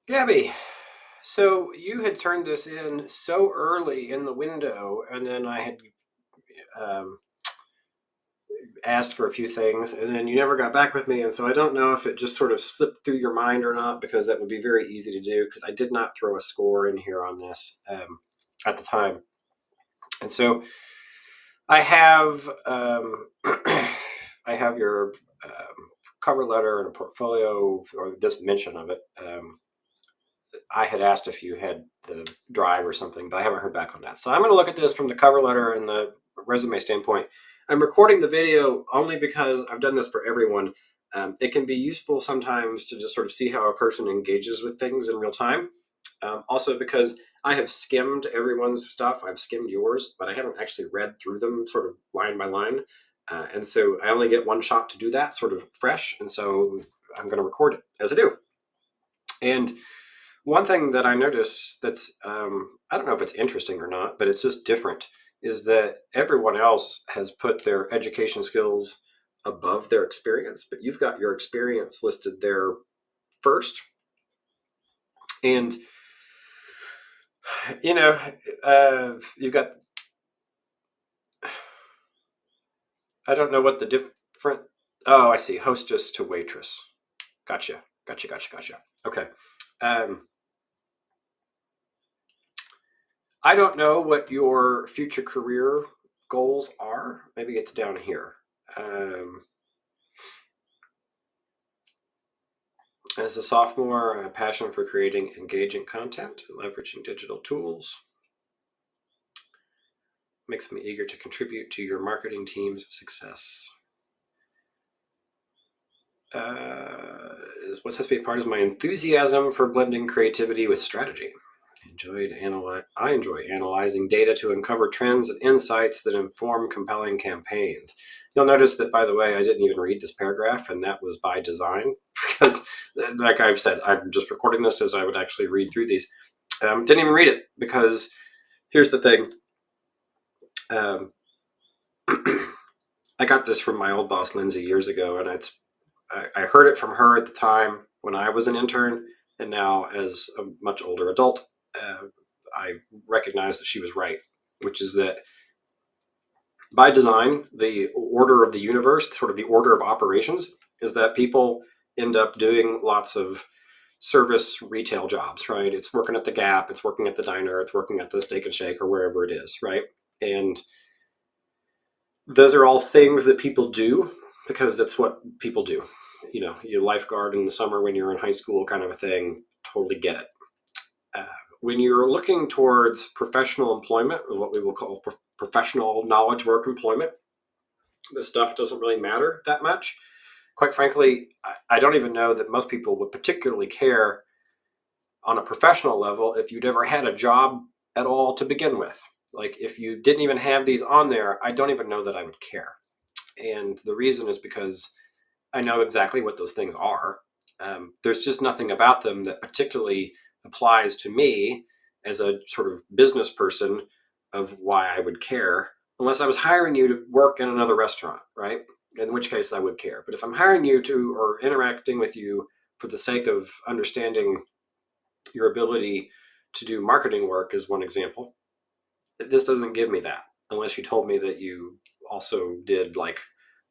Gabby, so you had turned this in so early in the window, and then I had um, asked for a few things, and then you never got back with me. And so I don't know if it just sort of slipped through your mind or not, because that would be very easy to do, because I did not throw a score in here on this at the time. And so I have I have your cover letter and a portfolio, or this mention of it. I had asked if you had the drive or something, but I haven't heard back on that. So I'm going to look at this from the cover letter and the resume standpoint. I'm recording the video only because I've done this for everyone. It can be useful sometimes to just sort of see how a person engages with things in real time. Also, because I have skimmed everyone's stuff, I've skimmed yours, but I haven't actually read through them sort of line by line. And so I only get one shot to do that, sort of fresh. And so I'm going to record it as I do. And one thing that I notice that's, I don't know if it's interesting or not, but it's just different, is that everyone else has put their education skills above their experience, but you've got your experience listed there first. And, you know, you've got, I don't know what the different, oh, I see, hostess to waitress. Gotcha, gotcha, gotcha, gotcha. Okay. Um, I don't know what your future career goals are. Maybe it's down here. Um, as a sophomore, a passion for creating engaging content and leveraging digital tools makes me eager to contribute to your marketing team's success. What sets me apart is my enthusiasm for blending creativity with strategy. I enjoy analyzing data to uncover trends and insights that inform compelling campaigns. You'll notice that, by the way, I didn't even read this paragraph, and that was by design because, like I've said, I'm just recording this as I would actually read through these. Didn't even read it because here's the thing. Um, I got this from my old boss, Lindsay, years ago, and I heard it from her at the time when I was an intern, and now as a much older adult, uh, I recognize that she was right, which is that by design, the order of the universe, sort of the order of operations, is that people end up doing lots of service retail jobs, right? It's working at the Gap, it's working at the diner, it's working at the Steak and Shake or wherever it is, right? And those are all things that people do because that's what people do. You know, you lifeguard in the summer when you're in high school, kind of a thing. Totally get it. Uh, when you're looking towards professional employment, or what we will call professional knowledge work employment, this stuff doesn't really matter that much. Quite frankly, I don't even know that most people would particularly care on a professional level if you'd ever had a job at all to begin with. Like, if you didn't even have these on there, I don't even know that I would care. And the reason is because I know exactly what those things are. There's just nothing about them that particularly applies to me as a sort of business person of why I would care, unless I was hiring you to work in another restaurant, right? In which case I would care. But if I'm hiring you to, or interacting with you for the sake of understanding your ability to do marketing work, as one example, this doesn't give me that unless you told me that you also did, like,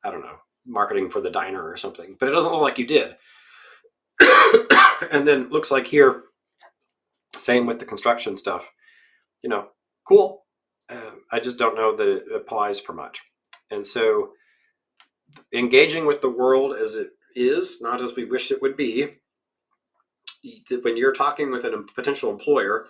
I don't know, marketing for the diner or something, but it doesn't look like you did. And then looks like here, same with the construction stuff, you know, cool. I just don't know that it applies for much. And so engaging with the world as it is, not as we wish it would be, when you're talking with a potential employer,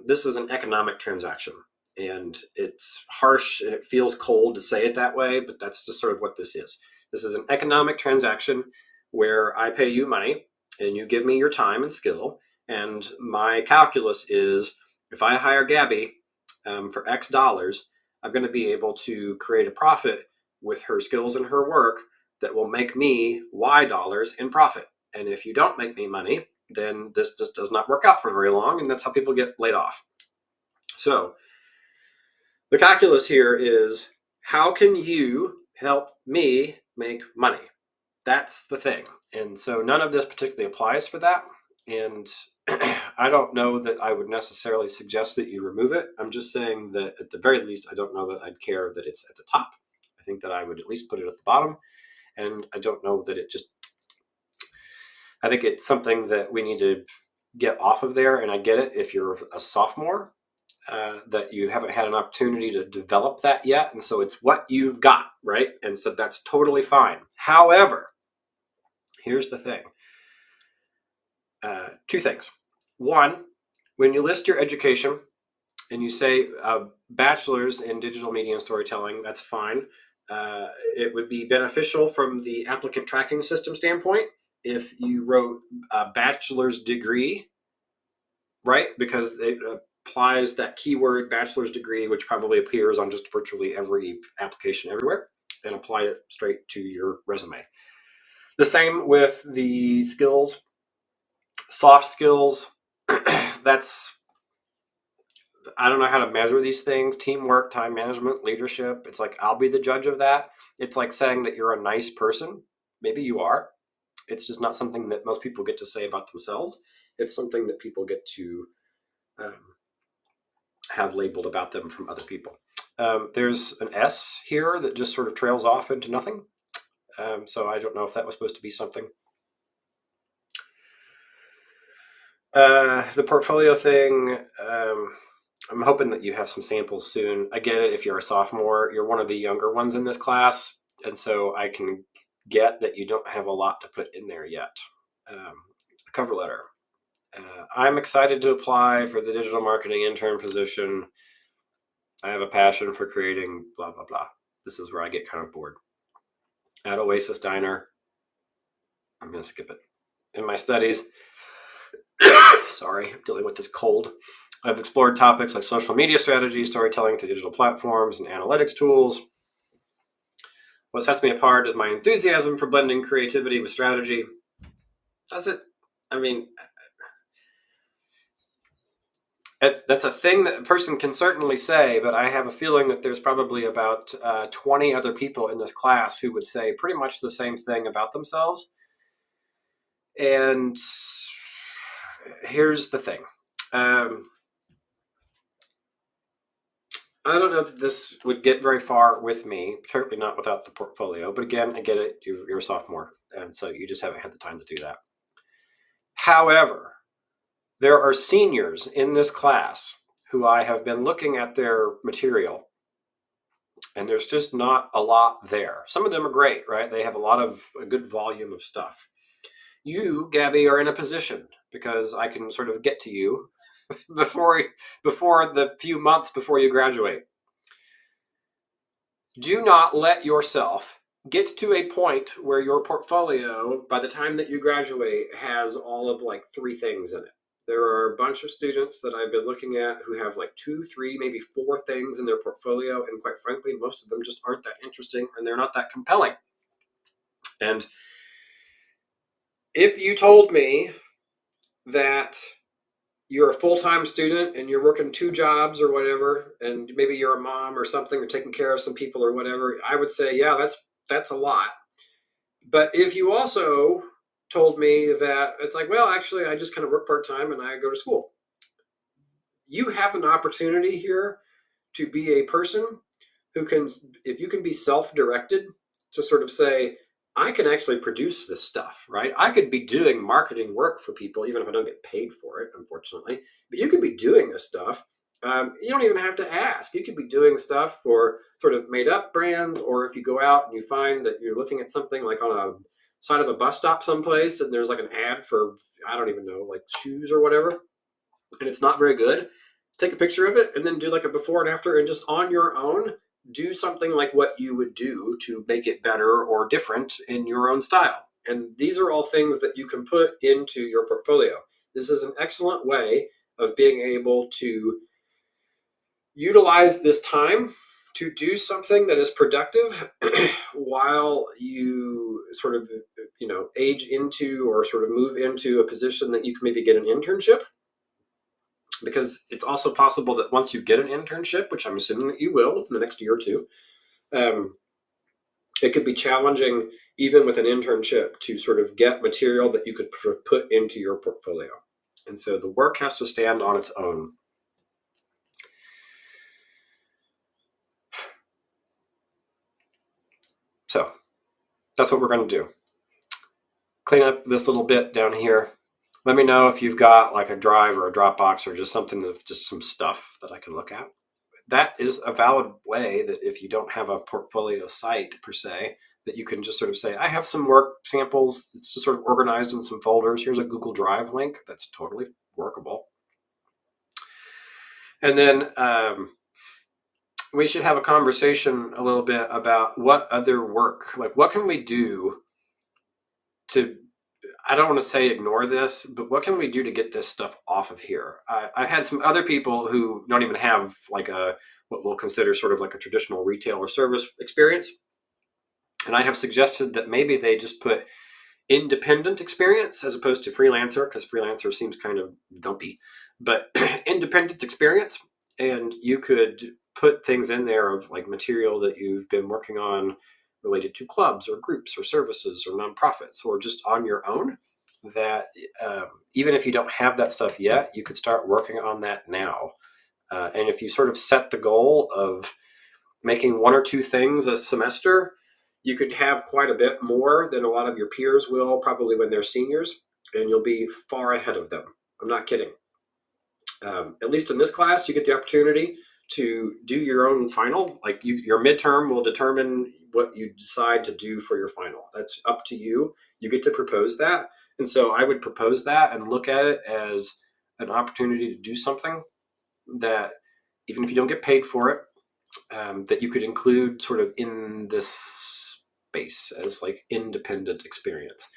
this is an economic transaction. And it's harsh and it feels cold to say it that way, but that's just sort of what this is. This is an economic transaction where I pay you money and you give me your time and skill. And my calculus is, if I hire Gabby for X dollars, I'm going to be able to create a profit with her skills and her work that will make me Y dollars in profit. And if you don't make me money, then this just does not work out for very long. And that's how people get laid off. So the calculus here is, how can you help me make money? That's the thing. And so none of this particularly applies for that. And I don't know that I would necessarily suggest that you remove it. I'm just saying that at the very least, I don't know that I'd care that it's at the top. I think that I would at least put it at the bottom. And I don't know that I think it's something that we need to get off of there. And I get it if you're a sophomore, that you haven't had an opportunity to develop that yet. And so it's what you've got, right? And so that's totally fine. However, here's the thing. Two things. One, when you list your education and you say bachelor's in digital media and storytelling, that's fine. It would be beneficial from the applicant tracking system standpoint if you wrote a bachelor's degree, right? Because it applies that keyword bachelor's degree, which probably appears on just virtually every application everywhere, and apply it straight to your resume. The same with the skills, soft skills. That's, I don't know how to measure these things: teamwork, time management, leadership. It's like, I'll be the judge of that. It's like saying that you're a nice person. Maybe you are. It's just not something that most people get to say about themselves. It's something that people get to have labeled about them from other people. There's an S here that just sort of trails off into nothing. So I don't know if that was supposed to be something. The portfolio thing, I'm hoping that you have some samples soon. I get it if you're a sophomore. You're one of the younger ones in this class, and so I can get that you don't have a lot to put in there yet. A cover letter. I'm excited to apply for the digital marketing intern position. I have a passion for creating blah, blah, blah. This is where I get kind of bored. At Oasis Diner, I'm going to skip it. In my studies, sorry, I'm dealing with this cold. I've explored topics like social media strategy, storytelling to digital platforms, and analytics tools. What sets me apart is my enthusiasm for blending creativity with strategy. Does it? I mean, that's a thing that a person can certainly say, but I have a feeling that there's probably about 20 other people in this class who would say pretty much the same thing about themselves. And here's the thing. I don't know that this would get very far with me, certainly not without the portfolio. But again, I get it. You're a sophomore, and so you just haven't had the time to do that. However, there are seniors in this class who I have been looking at their material, and there's just not a lot there. Some of them are great, right? They have a good volume of stuff. You, Gabi, are in a position, because I can sort of get to you before the few months before you graduate. Do not let yourself get to a point where your portfolio, by the time that you graduate, has all of like 3 things in it. There are a bunch of students that I've been looking at who have like 2, 3, maybe 4 things in their portfolio, and quite frankly, most of them just aren't that interesting and they're not that compelling. And if you told me that you're a full-time student and you're working 2 jobs or whatever, and maybe you're a mom or something, or taking care of some people or whatever, I would say, yeah, that's a lot. But if you also told me that it's like, well, actually, I just kind of work part-time and I go to school, you have an opportunity here to be a person who can, if you can be self-directed, to sort of say, I can actually produce this stuff, right? I could be doing marketing work for people, even if I don't get paid for it, unfortunately. But you could be doing this stuff. You don't even have to ask. You could be doing stuff for sort of made up brands, or if you go out and you find that you're looking at something like on a side of a bus stop someplace, and there's like an ad for, I don't even know, like shoes or whatever, and it's not very good, take a picture of it and then do like a before and after, and just on your own, do something like what you would do to make it better or different in your own style. And these are all things that you can put into your portfolio. This is an excellent way of being able to utilize this time to do something that is productive while you sort of, age into or sort of move into a position that you can maybe get an internship. Because it's also possible that once you get an internship, which I'm assuming that you will within the next year or two, it could be challenging even with an internship to sort of get material that you could sort of put into your portfolio. And so the work has to stand on its own. So that's what we're going to do. Clean up this little bit down here. Let me know if you've got like a drive or a Dropbox or just something of just some stuff that I can look at. That is a valid way that if you don't have a portfolio site per se, that you can just sort of say, I have some work samples. It's just sort of organized in some folders. Here's a Google Drive link. That's totally workable. And then we should have a conversation a little bit about what other work, like what can we do to, I don't want to say ignore this, but what can we do to get this stuff off of here? I've had some other people who don't even have like what we'll consider sort of like a traditional retail or service experience. And I have suggested that maybe they just put independent experience as opposed to freelancer, because freelancer seems kind of dumpy, but independent experience. And you could put things in there of like material that you've been working on related to clubs or groups or services or nonprofits or just on your own, that even if you don't have that stuff yet, you could start working on that now. And if you sort of set the goal of making one or two things a semester, you could have quite a bit more than a lot of your peers will probably when they're seniors, and you'll be far ahead of them. I'm not kidding. At least in this class, you get the opportunity to do your own final. Like your midterm will determine what you decide to do for your final. That's up to you. You get to propose that. And so I would propose that and look at it as an opportunity to do something that, even if you don't get paid for it, that you could include sort of in this space as like independent experience.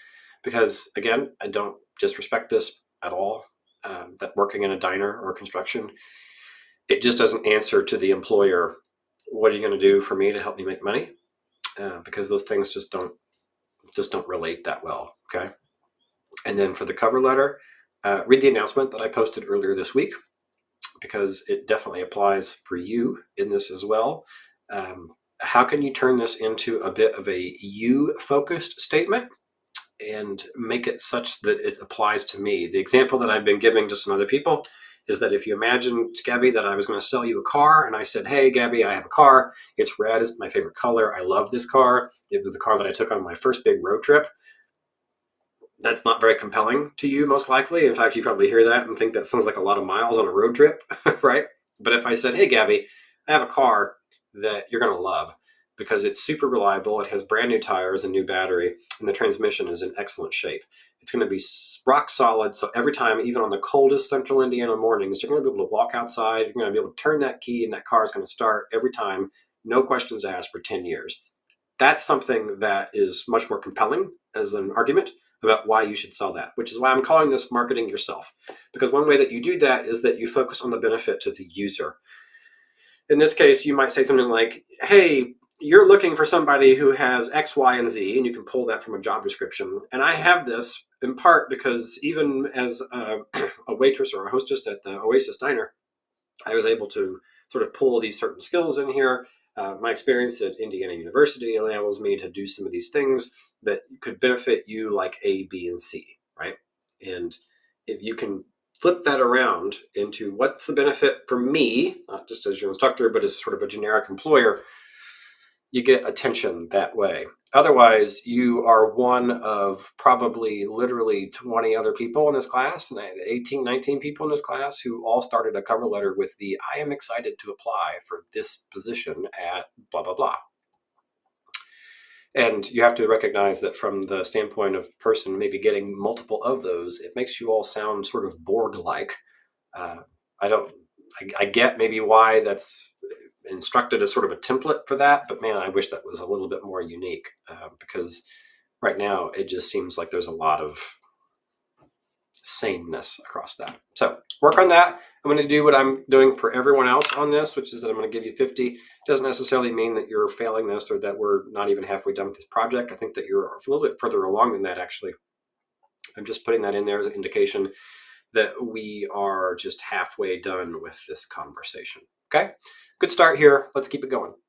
Because again, I don't disrespect this at all, that working in a diner or construction, it just doesn't answer to the employer, what are you going to do for me to help me make money? Because those things just don't relate that well. Okay. And then for the cover letter, read the announcement that I posted earlier this week, because it definitely applies for you in this as well. How can you turn this into a bit of a you-focused statement and make it such that it applies to me? The example that I've been giving to some other people is that if you imagine, Gabi, that I was going to sell you a car and I said, hey, Gabi, I have a car. It's red. It's my favorite color. I love this car. It was the car that I took on my first big road trip. That's not very compelling to you, most likely. In fact, you probably hear that and think that sounds like a lot of miles on a road trip, right? But if I said, hey, Gabi, I have a car that you're going to love because it's super reliable, it has brand new tires and new battery, and the transmission is in excellent shape. It's going to be rock solid, so every time, even on the coldest central Indiana mornings, you're going to be able to walk outside, you're going to be able to turn that key, and that car is going to start every time, no questions asked for 10 years. That's something that is much more compelling as an argument about why you should sell that, which is why I'm calling this marketing yourself. Because one way that you do that is that you focus on the benefit to the user. In this case, you might say something like, hey, you're looking for somebody who has X, Y, and Z, and you can pull that from a job description. And I have this in part because even as a waitress or a hostess at the Oasis Diner, I was able to sort of pull these certain skills in here. My experience at Indiana University enables me to do some of these things that could benefit you, like A, B, and C, right? And if you can flip that around into what's the benefit for me, not just as your instructor, but as sort of a generic employer, you get attention that way. Otherwise, you are one of probably literally 20 other people in this class, and I had 18, 19 people in this class who all started a cover letter with the, I am excited to apply for this position at blah, blah, blah. And you have to recognize that from the standpoint of person maybe getting multiple of those, it makes you all sound sort of Borg-like. I get maybe why that's instructed as sort of a template for that, but man, I wish that was a little bit more unique, because right now it just seems like there's a lot of sameness across that. So work on that. I'm going to do what I'm doing for everyone else on this, which is that I'm going to give you 50. It doesn't necessarily mean that you're failing this or that we're not even halfway done with this project. I think that you're a little bit further along than that, actually. I'm just putting that in there as an indication that we are just halfway done with this conversation. Okay, good start here. Let's keep it going.